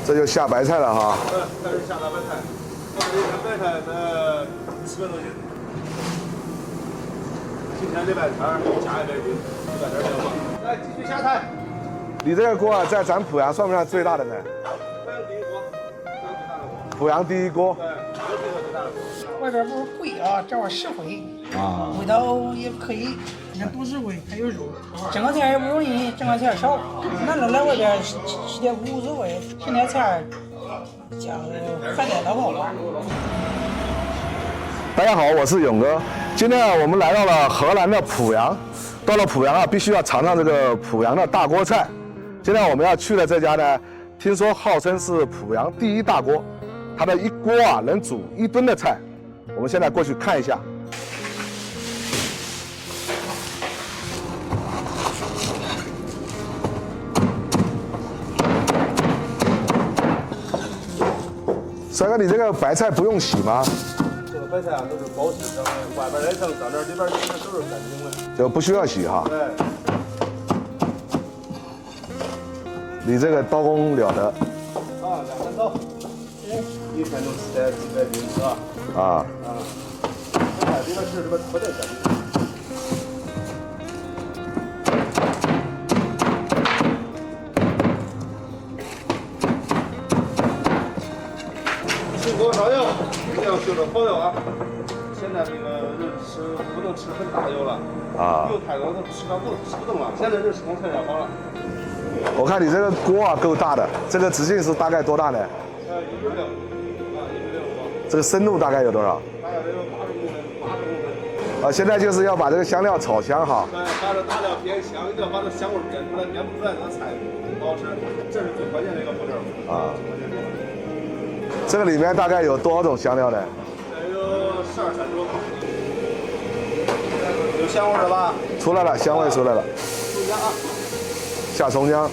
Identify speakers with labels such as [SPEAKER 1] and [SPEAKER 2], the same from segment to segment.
[SPEAKER 1] 这就下白菜了哈。
[SPEAKER 2] 开始下大白菜。我这一盘白菜得700多斤。今天礼拜天加100斤，100点2嘛。来继续下菜。
[SPEAKER 1] 你这个锅啊，在咱濮阳算不算最大的呢？
[SPEAKER 2] 濮阳第一锅，
[SPEAKER 1] 濮阳第一锅。
[SPEAKER 2] 对，最大的锅。
[SPEAKER 3] 外边不是贵啊，这玩意儿实惠
[SPEAKER 1] 啊，
[SPEAKER 3] 味道也可以，你看多实惠，还有肉。挣个钱也不容易，挣个钱少。男的来外边吃点无所谓，挣点钱，家还得到好了。
[SPEAKER 1] 大家好，我是勇哥。今天啊，我们来到了河南的濮阳。到了濮阳啊，必须要尝尝这个濮阳的大锅菜。今天我们要去的这家呢，听说号称是濮阳第一大锅，它的一锅啊能煮1吨的菜。我们现在过去看一下。帅哥，你这个白菜不用洗吗？
[SPEAKER 2] 这个白菜啊都是保湿的，外边那层上这里边应该都是干净的，
[SPEAKER 1] 就不需要洗哈。
[SPEAKER 2] 对。
[SPEAKER 1] 你这个刀工了得。
[SPEAKER 2] 啊，2三刀，一天能吃点几百斤是吧？
[SPEAKER 1] 啊。
[SPEAKER 2] 白菜里边是这个特点干净。起锅烧油，一定要学着好油啊！现在这个人不能吃很大油了，油太多都吃不动了。现在人吃光菜就好了。
[SPEAKER 1] 我看你这个锅啊够大的，这个直径是大概多大呢
[SPEAKER 2] 1.6米啊，1.6米。
[SPEAKER 1] 这个深度大概有多少？
[SPEAKER 2] 大概得有80公分。
[SPEAKER 1] 啊，现在就是要把这个香料炒香哈。
[SPEAKER 2] 对，把这大料煸香，一定要把这香味煸出来，煸不出来这菜不好吃，这是最关键的一个步骤啊。
[SPEAKER 1] 这个里面大概有多少种香料呢？
[SPEAKER 2] 这有12、13种。有香味了吧？
[SPEAKER 1] 出来了，香味出来了。
[SPEAKER 2] 葱姜啊。
[SPEAKER 1] 下葱姜。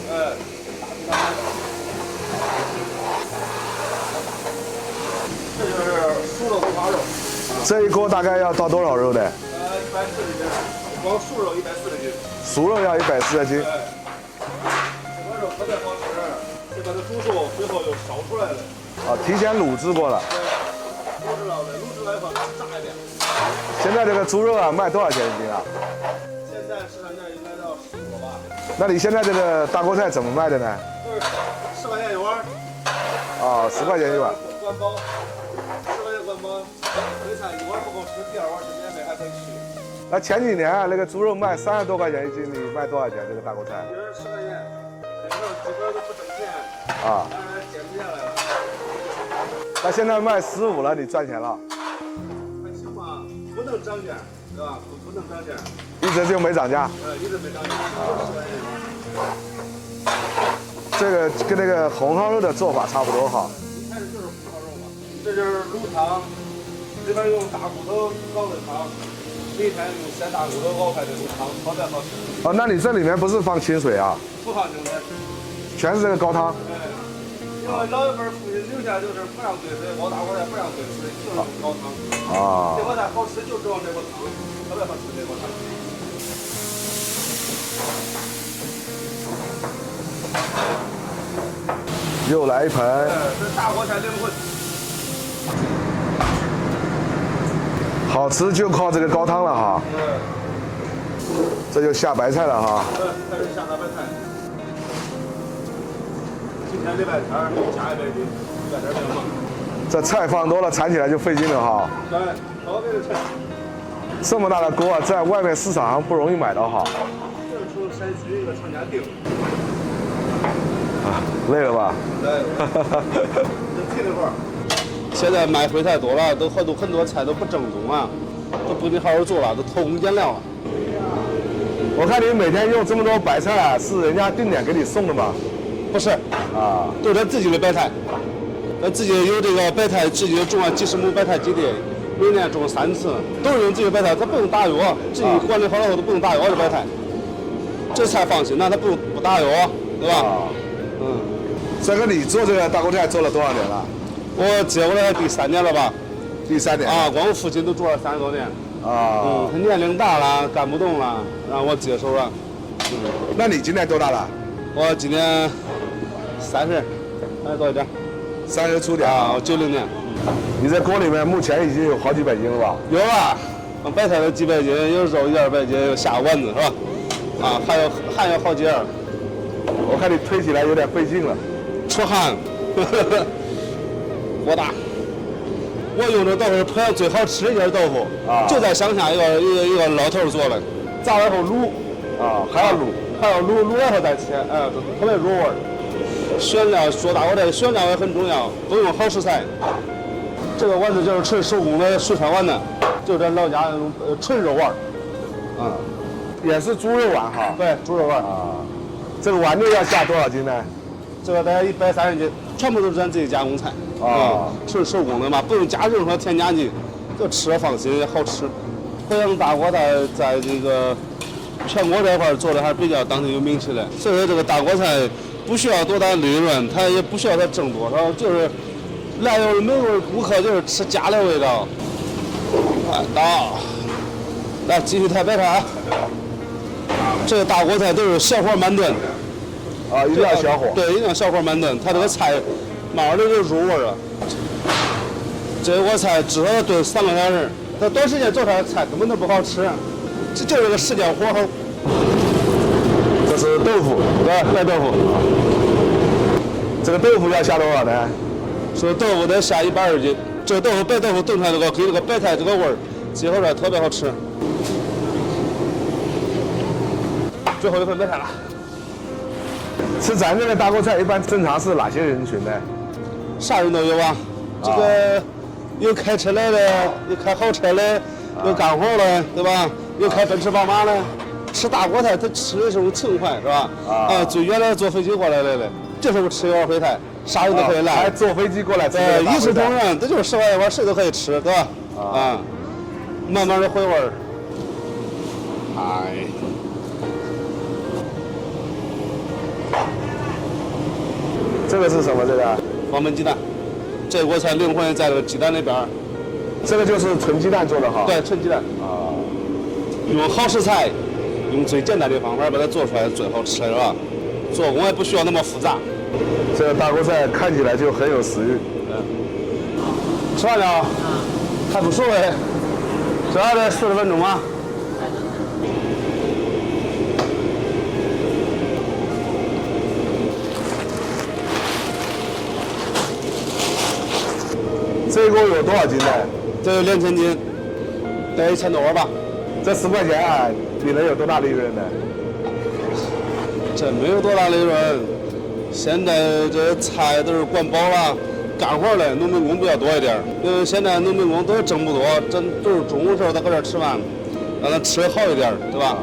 [SPEAKER 2] 这就是熟肉和花肉。
[SPEAKER 1] 这一锅大概要倒多少肉呢
[SPEAKER 2] 140斤，光熟肉140斤。
[SPEAKER 1] 熟肉要140斤。
[SPEAKER 2] 这个肉特别好吃，这把它煮熟，最后又烧出来了。
[SPEAKER 1] 啊，提前卤制过了。
[SPEAKER 2] 对，卤制了，卤制了以后炸一遍。
[SPEAKER 1] 现在这个猪肉啊，卖多少钱1斤啊？
[SPEAKER 2] 现在市场价应该到15了吧？
[SPEAKER 1] 那你现在这个大锅菜怎么卖的呢？
[SPEAKER 2] 就是10块钱一碗。
[SPEAKER 1] 啊，10块钱一碗。
[SPEAKER 2] 管包，10块钱管包。这菜一碗不够吃，第2碗是免费还可以续。
[SPEAKER 1] 那前几年啊，那个猪肉卖30多块钱1斤，你卖多少钱？这个大锅菜？
[SPEAKER 2] 就是10块钱，这时候基本都不挣钱。
[SPEAKER 1] 啊。
[SPEAKER 2] 当然坚持下来了。
[SPEAKER 1] 那现在卖15了，你赚钱了？
[SPEAKER 2] 还行吧，不能涨价，对吧？不能涨价。
[SPEAKER 1] 一直就没涨价。
[SPEAKER 2] 一直没涨价，10块钱。
[SPEAKER 1] 这个跟那个红烧肉的做法差不多哈。
[SPEAKER 2] 一开始就是红烧肉嘛，这就是卤汤，里边用大骨头熬的汤，每天用鲜大骨头熬开的卤汤，特别好吃。
[SPEAKER 1] 哦，那你这里面不是放清水啊？
[SPEAKER 2] 不放清水，
[SPEAKER 1] 全是这个高汤。
[SPEAKER 2] 因为老一辈父亲留下就是不让兑水，熬大锅菜不让兑水，就是用高汤。
[SPEAKER 1] 啊。
[SPEAKER 2] 这锅菜好吃就指望这锅汤，特别好吃这锅汤。
[SPEAKER 1] 又来一盆。
[SPEAKER 2] 这大锅菜灵魂。
[SPEAKER 1] 好吃就靠这个高汤了哈。这就下白菜了哈。
[SPEAKER 2] 开始下大白菜。今天礼拜天加100斤，100点2嘛。
[SPEAKER 1] 这菜放多了，铲起来就费劲了哈。
[SPEAKER 2] 对，特别的沉。
[SPEAKER 1] 这么大的锅啊，在外面市场上不容易买到哈。
[SPEAKER 2] 这是从山区一个厂家订。
[SPEAKER 1] 啊，累了吧？
[SPEAKER 2] 累了。这体力活。现在卖烩菜多了，都很多菜都不正宗啊，都不得好好做了，都偷工减料了。
[SPEAKER 1] 我看你每天用这么多白菜啊，是人家定点给你送的吗？
[SPEAKER 2] 不是，
[SPEAKER 1] 啊，
[SPEAKER 2] 都是他自己的白菜，他自己有这个白菜，自己种了几十亩白菜基地，每年种3次，都是用自己的白菜，他不用打药，自己管理好了后都不用打药的白菜，这菜放心，那他不打药，对吧？
[SPEAKER 1] 帅哥，你做这个大锅菜做了多少年了？
[SPEAKER 2] 我接过来第3年了吧？
[SPEAKER 1] 第3年
[SPEAKER 2] 啊，光我父亲都做了30多年。
[SPEAKER 1] 啊。
[SPEAKER 2] 他年龄大了，干不动了，让我接手了。
[SPEAKER 1] 那你今年多大了？
[SPEAKER 2] 我今年30。还多一点。
[SPEAKER 1] 30出点
[SPEAKER 2] 啊，90年。
[SPEAKER 1] 你这锅里面目前已经有好几百斤了吧？
[SPEAKER 2] 有啊，白菜的几百斤，有肉100-200斤，有下丸子是吧？啊，还有好几样。
[SPEAKER 1] 我看你推起来有点费劲了。
[SPEAKER 2] 出汗，火大。我用的豆腐是濮阳最好吃的一家豆腐，就在乡下一个老头做的，炸完后卤，
[SPEAKER 1] 还要卤，
[SPEAKER 2] 卤完后再切，特别入味儿。选料做大锅菜，选料也很重要，都用好食材。这个丸子就是纯手工的水川丸子，就是咱老家那种纯肉丸儿，
[SPEAKER 1] 也是猪肉丸哈。
[SPEAKER 2] 对，猪肉丸
[SPEAKER 1] 这个丸子要下多少斤呢？
[SPEAKER 2] 这个大概130斤，全部都是咱自己加工菜纯手工的嘛，不用加任何添加剂，就吃着放心，也好吃。濮阳大锅菜在这个全国这块做的还是比较当地有名气的，所以说这个大锅菜不需要多大利润，它也不需要它挣多少，就是来的每位顾客就是吃家的味道。到，来继续抬白菜。这个大锅菜都是小火慢炖。
[SPEAKER 1] 一定要小火。
[SPEAKER 2] 对，一定要小火慢炖，它这个菜慢慢的就入味儿了。这锅菜至少要炖3个小时，它短时间做出来的菜根本都不好吃，这就是个时间火候。
[SPEAKER 1] 这是豆腐，
[SPEAKER 2] 对，白豆腐。
[SPEAKER 1] 这个豆腐要下多少呢？
[SPEAKER 2] 这豆腐得下120斤。这个白豆腐炖出来这个跟这个白菜这个味儿结合出来特别好吃。最后一份白菜了。
[SPEAKER 1] 吃咱这个大锅菜一般正常是哪些人群呢？
[SPEAKER 2] 啥人都有啊，这个有开车来的，有开豪车的，有干活的，对吧？有开奔驰宝马的。吃大锅菜，他吃的是种情怀，是吧？最原来坐飞机过来的，就是不吃一碗烩菜，啥人都可以来。
[SPEAKER 1] 还坐飞机过来吃。
[SPEAKER 2] 一视同仁，这就是10块一碗，谁都可以吃，对吧？慢慢的回味儿。
[SPEAKER 1] 这个是什么？这个
[SPEAKER 2] 黄焖鸡蛋，这锅菜灵魂在这个鸡蛋里边。
[SPEAKER 1] 这个就是纯鸡蛋做的哈。
[SPEAKER 2] 对，纯鸡蛋。用好食材，用最简单的方法把它做出来，最好吃的是吧？做工也不需要那么复杂。
[SPEAKER 1] 这个大锅菜看起来就很有食欲。
[SPEAKER 2] 吃完了？还不熟嘞？这还得40分钟吗？
[SPEAKER 1] 这一锅有多少斤呢？
[SPEAKER 2] 这有2000斤，得1000多碗吧。
[SPEAKER 1] 这10块钱你能有多大利润呢？
[SPEAKER 2] 这没有多大利润。现在这菜都是管饱了，干活的农民工比较多一点。因为现在农民工都挣不多，都是中午时候他搁这吃饭，让他吃的好一点，对吧？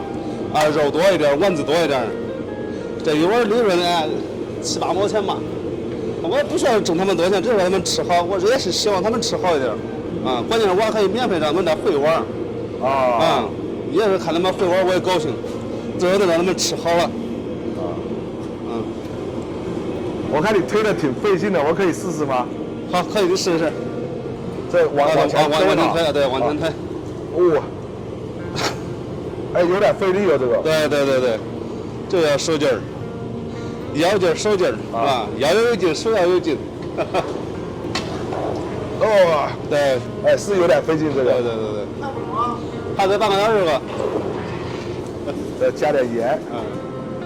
[SPEAKER 2] 肉多一点，丸子多一点。这一碗利润7-8毛钱吧。我也不需要挣他们多少钱，只是让他们吃好。我也是希望他们吃好一点，关键是我还可以免费让他们再回碗，也是看他们回碗我也高兴，最后得让他们吃好了。
[SPEAKER 1] 我看你推的挺费劲的，我可以试试吗？
[SPEAKER 2] 好，可以去试试。
[SPEAKER 1] 这往前
[SPEAKER 2] 推，对，往前推。
[SPEAKER 1] 有点费力哦，这个。
[SPEAKER 2] 对，这要手劲儿。腰劲儿手劲儿腰有劲，手要有劲。对，
[SPEAKER 1] 是有点费劲这个。
[SPEAKER 2] 对，还得半个小时吧。
[SPEAKER 1] 再加点盐。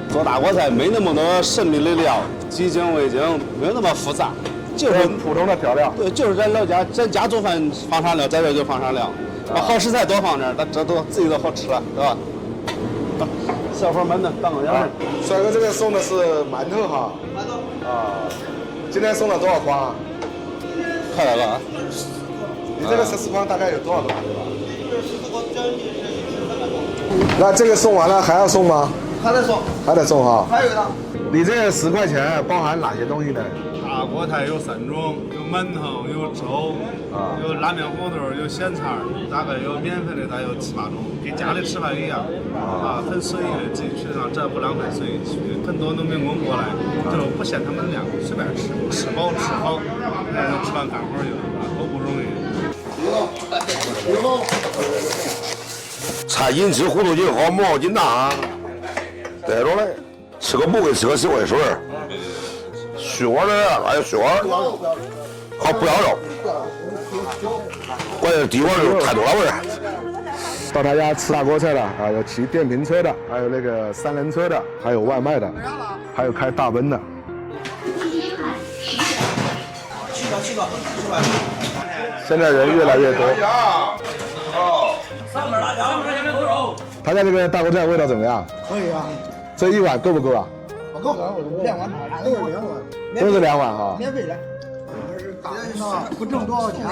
[SPEAKER 2] 做大锅菜没那么多神秘的料，鸡精、味精没有那么复杂，就是
[SPEAKER 1] 普通的调料。
[SPEAKER 2] 对，就是咱老家咱家做饭放啥料，在这就放啥料。好食材多放点，这都自己都好吃了，对吧？小火焖的，半个小时。
[SPEAKER 1] 帅哥，这个送的是馒头哈。
[SPEAKER 4] 馒头。
[SPEAKER 1] 今天送了多少筐啊？
[SPEAKER 2] 快来了啊！
[SPEAKER 1] 你这个14筐大概有多少个馒头啊？
[SPEAKER 4] 这14筐将近是1300多。
[SPEAKER 1] 那这个送完了还要送吗？
[SPEAKER 4] 还得送。
[SPEAKER 1] 还得送哈。
[SPEAKER 4] 还有一个。
[SPEAKER 1] 你这10块钱包含哪些东西呢？
[SPEAKER 5] 大锅菜有3种，有馒头，有粥，有拉面糊头，有咸菜，大概有免费的，大概有7-8种，跟家里吃饭一样，很随意的，自己吃上，这不浪费，随意去。很多农民工过来，就是不限他们量，随便吃，吃饱吃好，然后吃完干活去，都不容易。
[SPEAKER 6] 菜筋吃糊涂筋好，毛筋大，带着来，吃个不会吃个小回水，血的，还有血好不要肉，关键地方肉太多了味儿。
[SPEAKER 1] 到他家吃大锅菜的啊，有骑电瓶车的，还有那个3轮车的，还有外卖的，还有开大奔的。现在人越来越多。他家这个大锅菜味道怎么样？
[SPEAKER 7] 可以啊，
[SPEAKER 1] 这一碗够不够啊？
[SPEAKER 7] 不够，2碗半，都是2碗，
[SPEAKER 1] 都是2碗哈。
[SPEAKER 7] 免费的。大人呢不挣多少钱，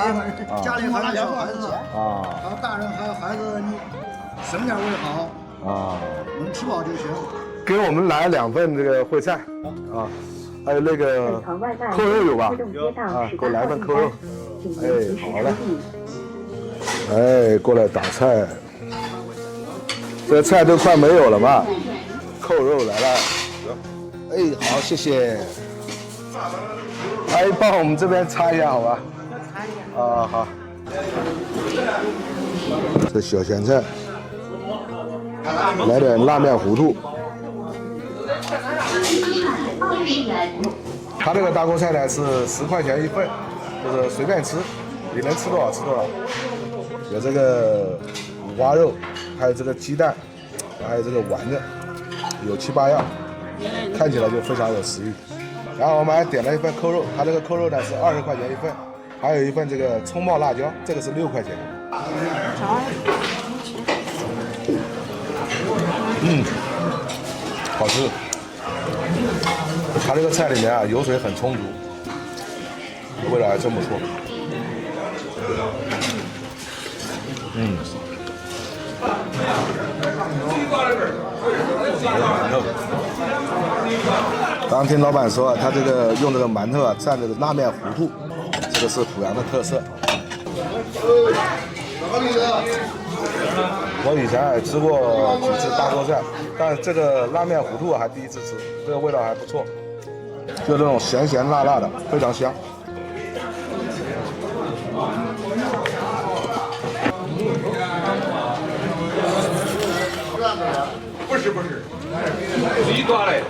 [SPEAKER 7] 家里还有小孩子
[SPEAKER 1] 啊，
[SPEAKER 7] 还有大人还有孩子，你省点为好
[SPEAKER 1] 啊，
[SPEAKER 7] 能吃饱就行。
[SPEAKER 1] 给我们来2份这个烩菜啊，还有那个扣肉有吧？
[SPEAKER 8] 有
[SPEAKER 1] 啊，给我来份扣肉。哎，好嘞。哎，过来打菜。这菜都快没有了嘛，扣肉来了。哎，好，谢谢。哎，帮我们这边擦一下，好吧？啊，好。这小咸菜，来点辣面糊涂。他这个大锅菜呢是10块钱一份，就是随便吃，你能吃多少吃多少。有这个五花肉，还有这个鸡蛋，还有这个丸子，有7、8样，看起来就非常有食欲。然后我们还点了一份扣肉，它这个扣肉呢是20块钱一份，还有一份这个葱爆辣椒，这个是6块钱。好吃。它这个菜里面啊油水很充足，味道还真不错。馒头。刚刚听老板说啊，他这个用这个馒头啊蘸这个辣面糊涂，这个是濮阳的特色。我以前也吃过几次大锅菜，但这个拉面糊涂还第一次吃，这个味道还不错，就那种咸咸辣辣的，非常香。
[SPEAKER 6] 不是，最多嘞。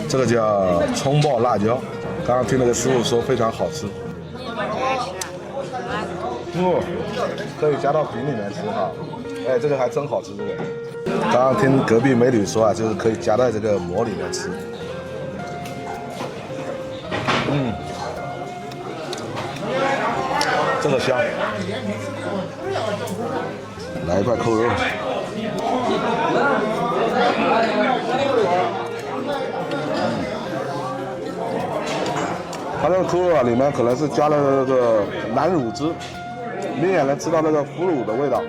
[SPEAKER 1] 这个叫葱爆辣椒，刚刚听那个师傅说非常好吃。可以加到饼里面吃哈。哎，这个还真好吃，这个。刚刚听隔壁美女说啊，就是可以夹在这个馍里面吃。这个香。来一块扣肉。它这个扣肉啊，里面可能是加了那个南乳汁，明显能吃到那个腐乳的味道。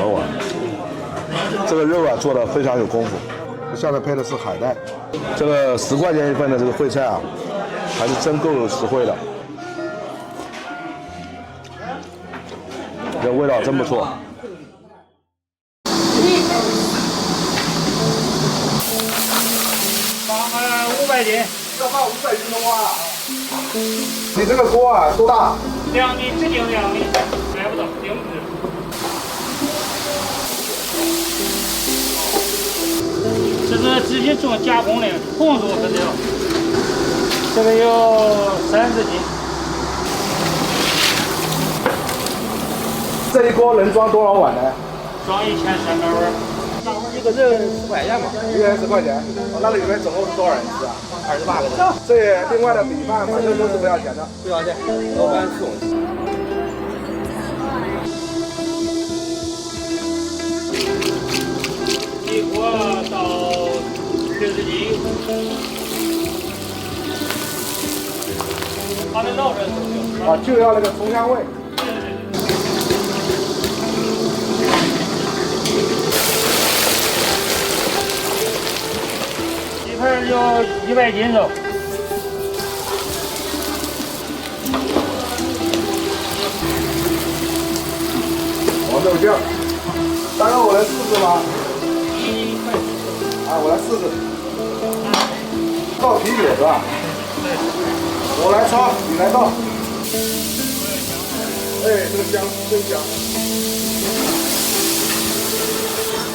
[SPEAKER 1] 哇，这个肉啊做的非常有功夫。下面配的是海带，这个10块钱一份的这个烩菜啊，还是真够实惠的。这味道真不错。
[SPEAKER 3] 放500斤。
[SPEAKER 1] 要放500斤的话，你这个锅啊多大
[SPEAKER 3] 2米，直径2米，买不到定制。这是直接做加工的，红肉可是要，这个有30斤。
[SPEAKER 1] 这一锅能装多少碗呢？
[SPEAKER 3] 装1300碗。
[SPEAKER 7] 一个人10块钱嘛，
[SPEAKER 1] 一个人10块钱。那里面总共是多少人吃啊？28个人。这另外的米饭反正都是不要钱的。
[SPEAKER 7] 不要钱，老板送。
[SPEAKER 3] 一锅到60斤。它的烙着就行。
[SPEAKER 1] 啊，就要那个葱香味。
[SPEAKER 3] 一盆有100斤肉。
[SPEAKER 1] 黄豆酱，大哥，我来试试吗？啊，我来试试。倒啤酒是吧？我来焯，你来倒。哎，这个香，真香。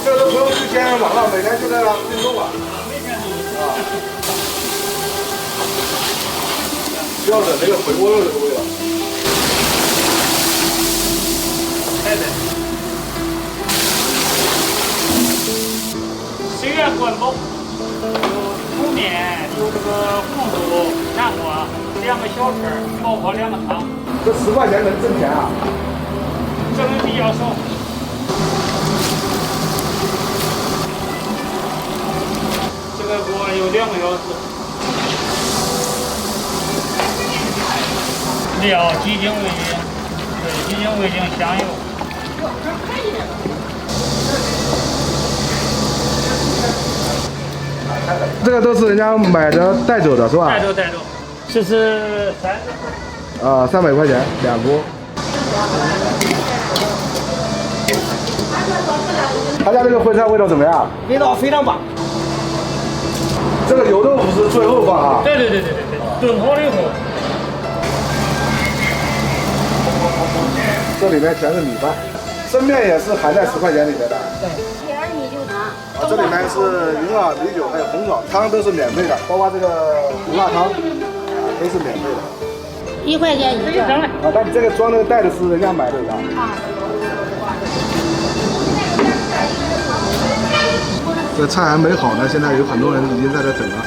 [SPEAKER 1] 这都不用去健身房了，每天就在那运动了。啊。标准那个回锅肉的味道。
[SPEAKER 8] 对的。水源管饱，有煮面，有这个红豆、南瓜2个小吃，毛泡2个汤。
[SPEAKER 1] 这10块钱能挣钱啊？
[SPEAKER 8] 挣的比较少。这个锅有2个小时。料鸡精、味精，对，鸡精、味精、香油。
[SPEAKER 1] 这个都是人家买的带走的是吧？
[SPEAKER 8] 带走。这是
[SPEAKER 1] 300块钱2锅。他家这个烩菜味道怎么样？
[SPEAKER 3] 味道非常棒。
[SPEAKER 1] 这个油豆腐是最后放啊？
[SPEAKER 8] 对，炖好了以后。
[SPEAKER 1] 这里面全是米饭，生面也是含在10块钱里面的。
[SPEAKER 3] 对。
[SPEAKER 9] 米酒汤。
[SPEAKER 1] 这里面是银耳米酒还有红枣汤都是免费的，包括这个胡辣汤都是免费的。
[SPEAKER 9] 1块钱一个。
[SPEAKER 1] 但你这个装的袋子是人家买的是吧？这菜还没好呢，现在有很多人已经在这等了。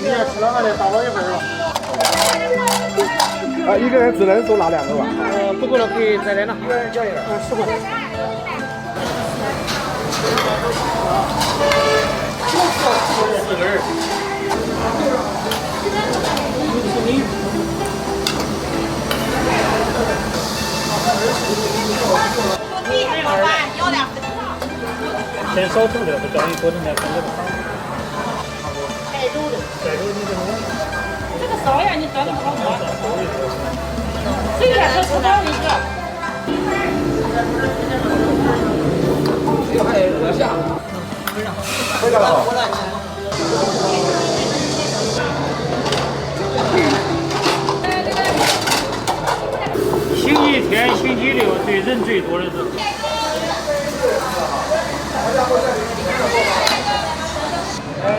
[SPEAKER 7] 你也吃了还得打包1份吧。
[SPEAKER 1] 一个人只能多拿2个吧？
[SPEAKER 3] 不够了可以再来拿。一个人叫一个，10块。4个人。
[SPEAKER 8] 先烧透了，不叫你锅里面放这个汤。
[SPEAKER 9] 带肉的。
[SPEAKER 8] 你这个问题。
[SPEAKER 9] 这个烧呀，你端的不好端。这个是多少一个？
[SPEAKER 1] 非常好。
[SPEAKER 8] 星期天、星期六对人最多的时候。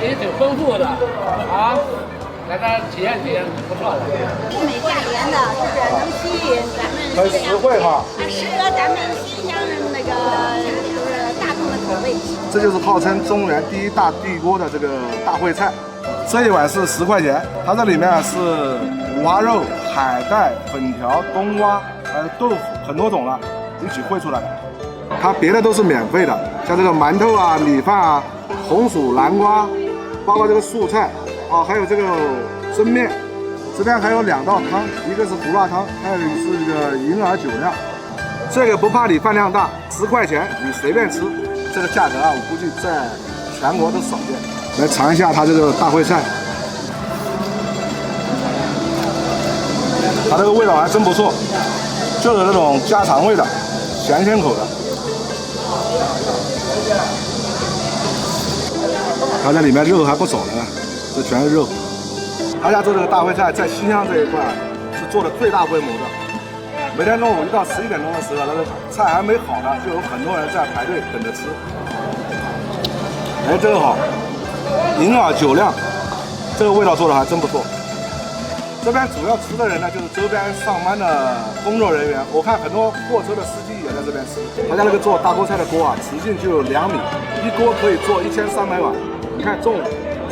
[SPEAKER 3] 也挺丰富的啊，大家体验不错的。
[SPEAKER 9] 物美价廉的，就是能吸引咱们
[SPEAKER 1] 很实惠哈，
[SPEAKER 9] 适合咱们新乡人那个就是大众的口味。
[SPEAKER 1] 这就是号称中原第1大地锅的这个大烩菜，这一碗是10块钱，它这里面是五花肉、海带、粉条、冬瓜，还有豆腐，很多种了，一起烩出来的。它别的都是免费的，像这个馒头啊、米饭啊、红薯、南瓜，包括这个素菜啊，还有这个蒸面。这边还有2道汤，一个是胡辣汤，还有是这个银耳酒酿。这个不怕你饭量大，10块钱你随便吃。这个价格啊，我估计在全国都少见。来尝一下它这个大烩菜，它这个味道还真不错，就是那种家常味的，咸鲜口的。它这里面肉还不少呢，这全是肉。他家做这个大烩菜，在西乡这一块是做的最大规模的。每天中午1到11点钟的时候，那个菜还没好呢，就有很多人在排队等着吃。哎，这个好，银耳酒酿，这个味道做的还真不错。这边主要吃的人呢，就是周边上班的工作人员。我看很多货车的司机也在这边吃。他家那个做大锅菜的锅啊，直径就有2米，一锅可以做1300碗。你看中午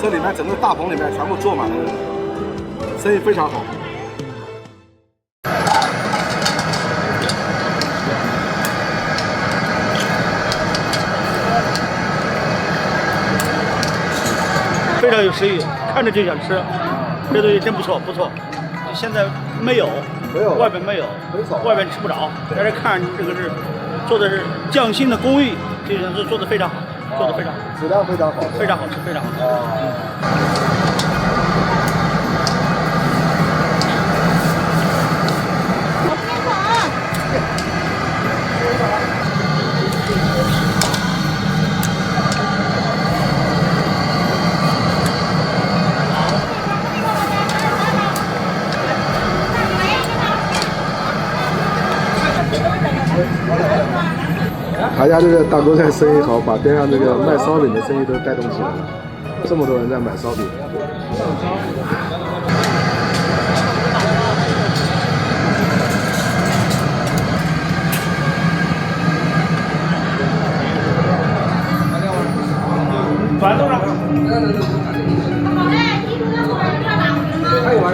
[SPEAKER 1] 这里面整个大棚里面全部坐满了人，生意非常好。
[SPEAKER 2] 非常有食欲，看着就想吃，这东西真不错，不错。现在没有，外边没有，外边吃不着。在这看这个是做的是匠心的工艺，这个是做的非常好，做的非常好，
[SPEAKER 1] 质量非常好，
[SPEAKER 2] 非常好吃，非常好吃。
[SPEAKER 1] 他家这个大锅菜生意好，把边上这个卖烧饼的生意都带动起来了。这么多人在买烧饼。
[SPEAKER 8] 转多少？
[SPEAKER 1] 还有啊。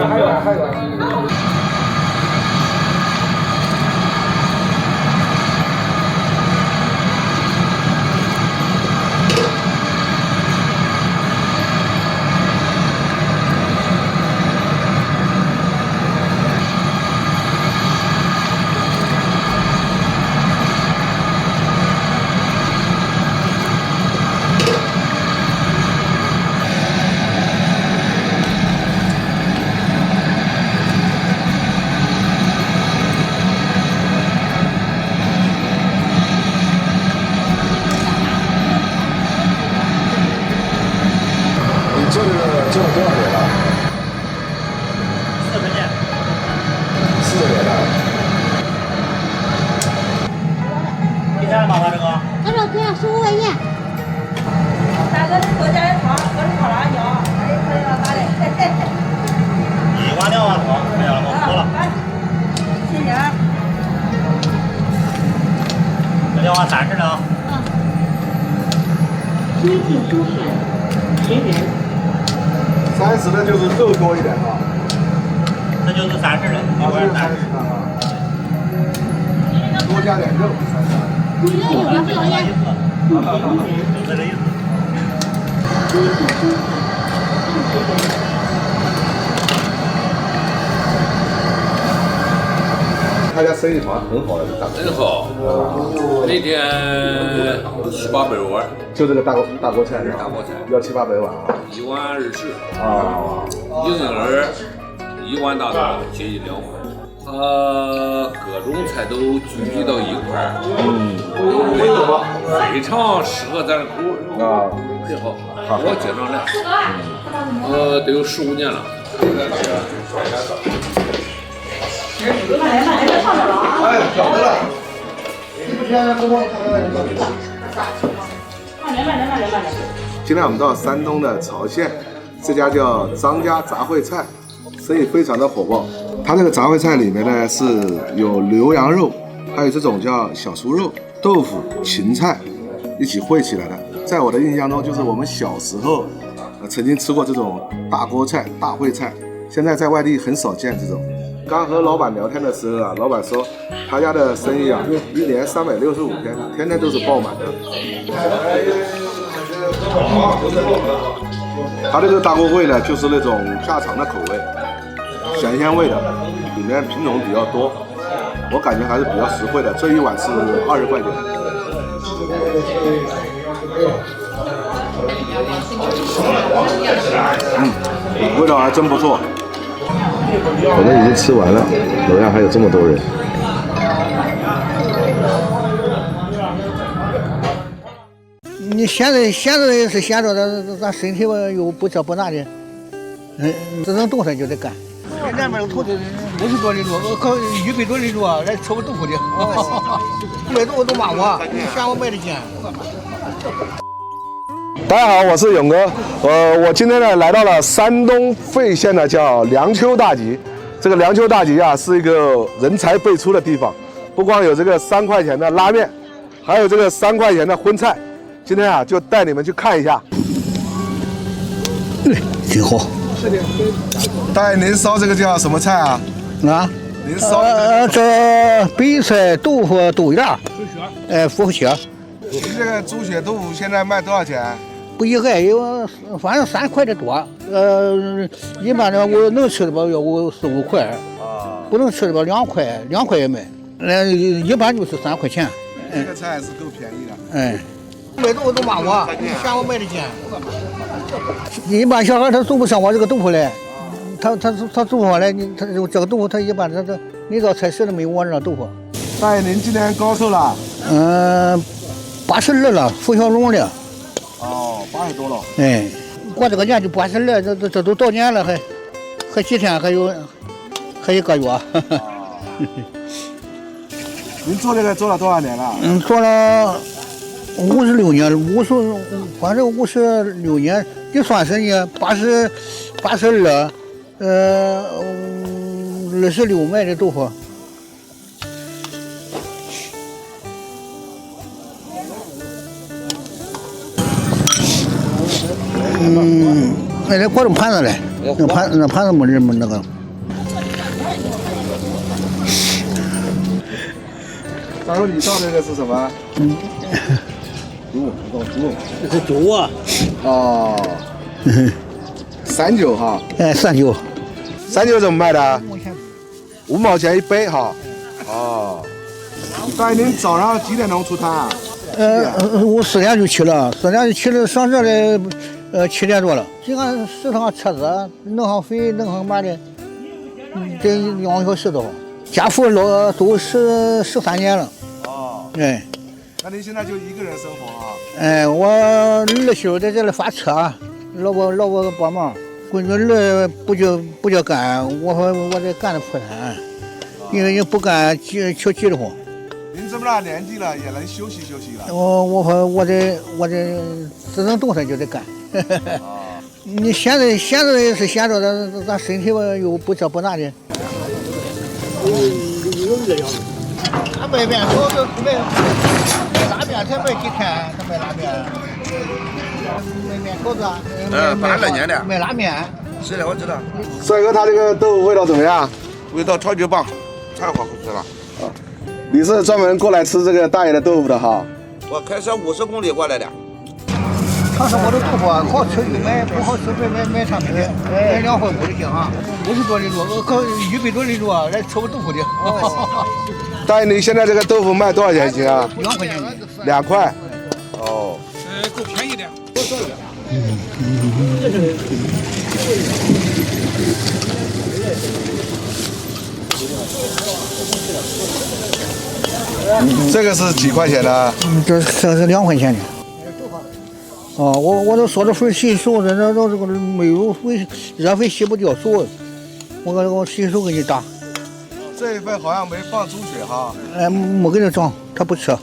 [SPEAKER 1] 做了多少年了
[SPEAKER 8] 40年。
[SPEAKER 1] ？40年了。
[SPEAKER 8] 几钱嘛？他这个？
[SPEAKER 9] 他说给15块钱。大哥，你多加点汤，搁这泡辣椒，可以了，咋的？
[SPEAKER 8] 一碗2碗汤，没了，我喝了。
[SPEAKER 9] 谢谢。
[SPEAKER 8] 这2碗30的。
[SPEAKER 9] 微信搜索寻人。
[SPEAKER 1] 30的就是肉多一点啊。
[SPEAKER 8] 这就是30的，一碗30。
[SPEAKER 1] 多加点肉。
[SPEAKER 9] 你这有个表演。
[SPEAKER 8] 就这个意思。
[SPEAKER 1] 他家生意好像很好的，
[SPEAKER 10] 很好，每天700-800碗。
[SPEAKER 1] 就这个大锅菜，
[SPEAKER 10] 大锅菜
[SPEAKER 1] 要700-800碗啊。
[SPEAKER 10] 1碗20
[SPEAKER 1] 啊，
[SPEAKER 10] 一人儿1碗大的接近2碗。它各种菜都聚集到一块儿，非常适合咱的口味
[SPEAKER 1] 啊，
[SPEAKER 10] 很好。我经常来，得有15年了。
[SPEAKER 1] 哎，晓得了。今天我们到山东的曹县，这家叫张家杂烩菜，生意非常的火爆。它这个杂烩菜里面呢是有牛羊肉，还有这种叫小酥肉、豆腐、芹菜一起烩起来的。在我的印象中，就是我们小时候曾经吃过这种大锅菜、大烩菜，现在在外地很少见这种。刚和老板聊天的时候啊，老板说他家的生意啊，一年365天，天天都是爆满的。他这个大锅烩呢，就是那种家常的口味，咸鲜味的，里面品种比较多，我感觉还是比较实惠的。这一碗是20块钱。味道还真不错。我们已经吃完了，楼下还有这么多人。
[SPEAKER 7] 你闲着是闲着的，咱身体又不这不那的，这种动事就得干。两边头的50多里路，可100多里路啊，来吃个豆腐的，卖豆腐都骂我，你嫌我卖的贱。
[SPEAKER 1] 大家好，我是勇哥。我今天呢来到了山东费县的叫梁丘大集。这个梁丘大集啊是一个人才辈出的地方，不光有这个3块钱的拉面，还有这个3块钱的荤菜。今天啊就带你们去看一下。
[SPEAKER 7] 挺好。
[SPEAKER 1] 大爷，您烧这个叫什么菜啊？
[SPEAKER 7] 啊？
[SPEAKER 1] 您烧
[SPEAKER 7] 这白菜、豆腐、豆芽，猪血。
[SPEAKER 1] 您这个猪血豆腐现在卖多少钱？
[SPEAKER 7] 不一概有，反正3块的多。一般的我能吃的吧，要我4、5块。不能吃的吧，2块也卖。一般就是3块钱。
[SPEAKER 1] 这个菜是够便宜的。
[SPEAKER 7] 卖豆腐都骂我，你嫌我卖的贱。一般小孩他做不上我这个豆腐来，他做不上来，他这个豆腐他一般他每道菜色都没有我这豆腐。
[SPEAKER 1] 大爷，您今年高寿了
[SPEAKER 7] ？82了，付小龙了。
[SPEAKER 1] 哦，80多了。
[SPEAKER 7] 过这个年就82，这都到年了，还几天，还有1个月。
[SPEAKER 1] 您做这个做了多少年了？
[SPEAKER 7] 做了56年反正56年，就算是呢82，26卖的豆腐。那得锅中盘子嘞，那盘子没人那个。
[SPEAKER 1] 大叔，你上这个是什么？
[SPEAKER 7] 这是猪啊。
[SPEAKER 1] 哦。39哈。
[SPEAKER 7] 哎，39。
[SPEAKER 1] 39怎么卖的？5毛钱一杯哈。哦。大爷，您早上几点钟出摊啊？
[SPEAKER 7] 我4点就去了，上这来7点多了。就按10趟车子，弄上肥，弄上嘛的，这2个小时多。家父都13年了。
[SPEAKER 1] 哦。
[SPEAKER 7] 哎。
[SPEAKER 1] 那您现在就一个人生活啊？
[SPEAKER 7] 哎，我儿媳妇在这里发车，老婆帮忙。闺女儿不叫干，我在干着破摊，因为你不干瞧急得慌。
[SPEAKER 1] 您这么大年纪了，也能休息休息了。
[SPEAKER 7] 我这只能动身就得干。你闲着也是闲着，咱身体吧又不这不那的。他卖面，我卖拉面才卖几天，他卖拉面。卖面条子，
[SPEAKER 6] 八2年的。
[SPEAKER 7] 卖拉面。
[SPEAKER 6] 是的，我知道。
[SPEAKER 1] 帅哥，他这个豆腐味道怎么样？
[SPEAKER 6] 味道超级棒，太好吃了。
[SPEAKER 1] 你是专门过来吃这个大爷的豆腐的哈？
[SPEAKER 6] 我开车50公里过来的。
[SPEAKER 7] 他说我的豆腐好吃就买，不好吃买上面的，买2块5的行啊，50多里路，可100多里路啊，来吃我豆腐的。
[SPEAKER 1] 大爷，你现在这个豆腐卖多少钱一斤啊
[SPEAKER 7] ？2块钱。
[SPEAKER 1] 2块。哦。
[SPEAKER 5] 够便宜的。
[SPEAKER 1] 这个是几块钱的？
[SPEAKER 7] 这是2块钱的。哦，我都说这份洗手，这个没有热水洗不掉手，我洗手给你打。
[SPEAKER 1] 这一份好像没放猪血哈。
[SPEAKER 7] 哎，没给他装，他不吃。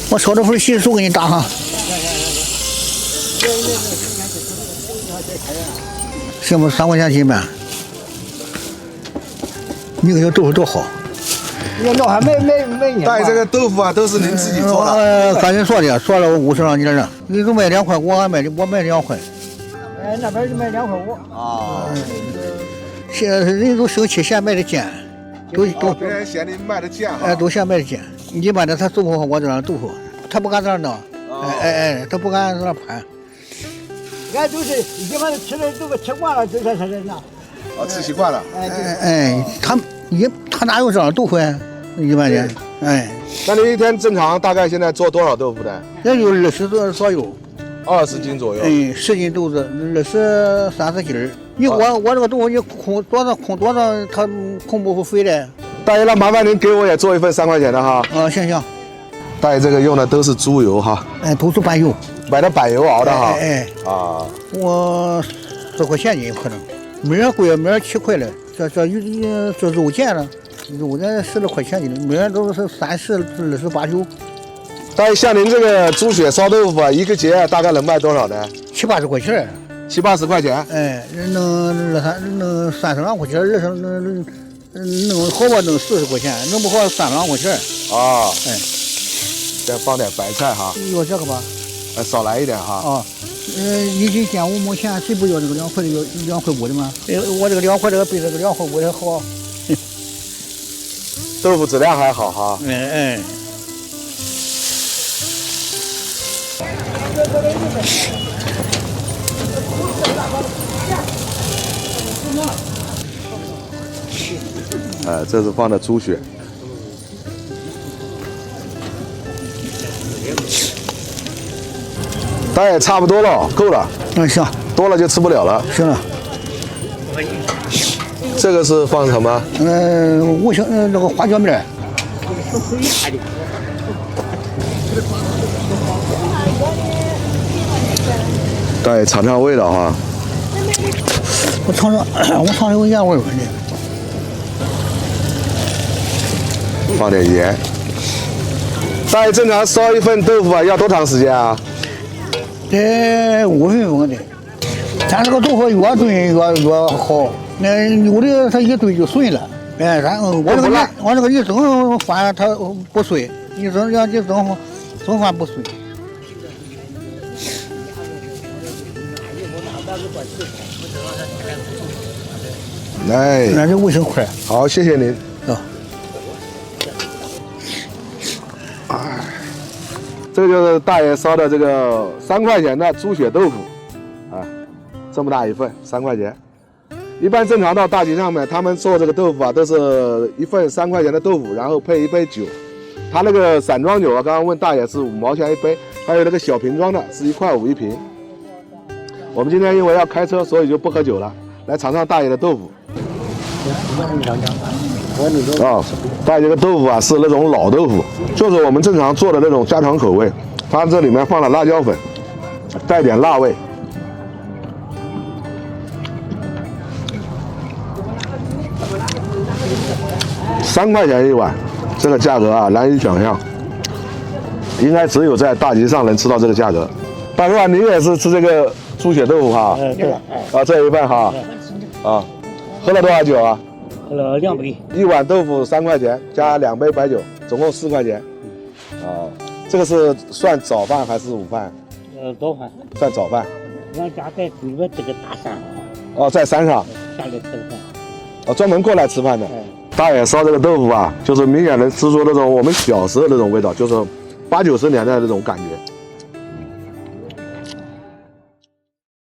[SPEAKER 7] 我说这份洗手给你打哈。行不？3块钱斤呗。你个小豆腐多好。
[SPEAKER 3] 要还没你。
[SPEAKER 1] 大爷，这个豆腐啊，都是您自己做的？
[SPEAKER 7] 赶紧说的，说了我50让你了。你都卖2块，我卖2块。
[SPEAKER 3] 哎，那边就卖2块5。
[SPEAKER 1] 啊。
[SPEAKER 7] 现在人都生气，嫌卖的贱，都
[SPEAKER 1] 别人嫌你卖的贱哈。
[SPEAKER 7] 哎，都嫌卖的贱。一般的他豆腐我这样豆腐，他不敢这样弄。他不敢这样盘。
[SPEAKER 3] 俺就是一般吃的豆腐吃惯了，就这人呐。
[SPEAKER 1] 吃习惯了。
[SPEAKER 7] 他哪有这样豆腐呀？一般的。哎。
[SPEAKER 1] 那你一天正常大概现在做多少豆腐的？
[SPEAKER 7] 也就20多左右。
[SPEAKER 1] 20斤左右。
[SPEAKER 7] 10斤豆子，20、30斤。我这个豆腐你空多少，它空不肥的。
[SPEAKER 1] 大爷，那麻烦您给我也做一份3块钱的哈。
[SPEAKER 7] 行。
[SPEAKER 1] 大爷，这个用的都是猪油哈。
[SPEAKER 7] 哎，都是板油。
[SPEAKER 1] 买的板油熬的哈。
[SPEAKER 7] 我4块钱斤可能，没人贵，没人7块了。这肉贱了，肉呢10来块钱斤，没人都是30、28、9。
[SPEAKER 1] 大爷，像您这个猪血烧豆腐啊，一个节大概能卖多少呢
[SPEAKER 7] ？70、80块钱。
[SPEAKER 1] 70、80块钱。
[SPEAKER 7] 哎，能30万块钱，弄好吧弄40块钱，弄不好3万块钱。
[SPEAKER 1] 啊。哎。再放点白菜哈。
[SPEAKER 7] 要这个吧？
[SPEAKER 1] 少来一点哈。
[SPEAKER 7] 1斤减5毛钱，谁不要这个2块的2块5的吗？我这个2块这个比这个2块5的好。
[SPEAKER 1] 豆腐质量还好哈。这是放的猪血。大爷差不多了，够了。
[SPEAKER 7] 行。
[SPEAKER 1] 多了就吃不了了。
[SPEAKER 7] 行了。
[SPEAKER 1] 这个是放什么？
[SPEAKER 7] 那个花椒面。
[SPEAKER 1] 大爷尝尝味道哈。
[SPEAKER 7] 我尝尝有盐味儿。
[SPEAKER 1] 放点盐。大爷，正常烧一份豆腐啊，要多长时间啊？
[SPEAKER 7] 得5分钟的。咱这个豆腐越炖越好，那有的它一炖就碎了。哎，我这个一蒸饭它不碎，一蒸饭不碎。
[SPEAKER 1] 哎，
[SPEAKER 7] 那就卫生块。
[SPEAKER 1] 好，谢谢您。这个就是大爷烧的这个3块钱的猪血豆腐，啊，这么大一份，3块钱。一般正常到大集上面，他们做这个豆腐啊，都是一份3块钱的豆腐，然后配一杯酒。他那个散装酒啊，刚刚问大爷是5毛钱一杯，还有那个小瓶装的是1块5一瓶。我们今天因为要开车，所以就不喝酒了，来尝尝大爷的豆腐。啊，大爷这个豆腐啊是那种老豆腐，就是我们正常做的那种家常口味，它这里面放了辣椒粉，带点辣味。3块钱一碗，这个价格啊难以想象，应该只有在大集上能吃到这个价格。大哥，您也是吃这个猪血豆腐哈？
[SPEAKER 7] 对。
[SPEAKER 1] 啊，这一份哈。啊，喝了多少酒啊？
[SPEAKER 7] 喝了2杯。
[SPEAKER 1] 一碗豆腐3块钱，加2杯白酒，总共4块钱。哦，这个是算早饭还是午饭？
[SPEAKER 7] 早饭。
[SPEAKER 1] 算早饭。
[SPEAKER 7] 俺家在里边这个大山上。
[SPEAKER 1] 哦，在山上。
[SPEAKER 7] 下来吃饭。
[SPEAKER 1] 哦，专门过来吃饭的。大爷烧这个豆腐啊，就是明显能吃出那种我们小时候的那种味道，就是80、90年代的那种感觉。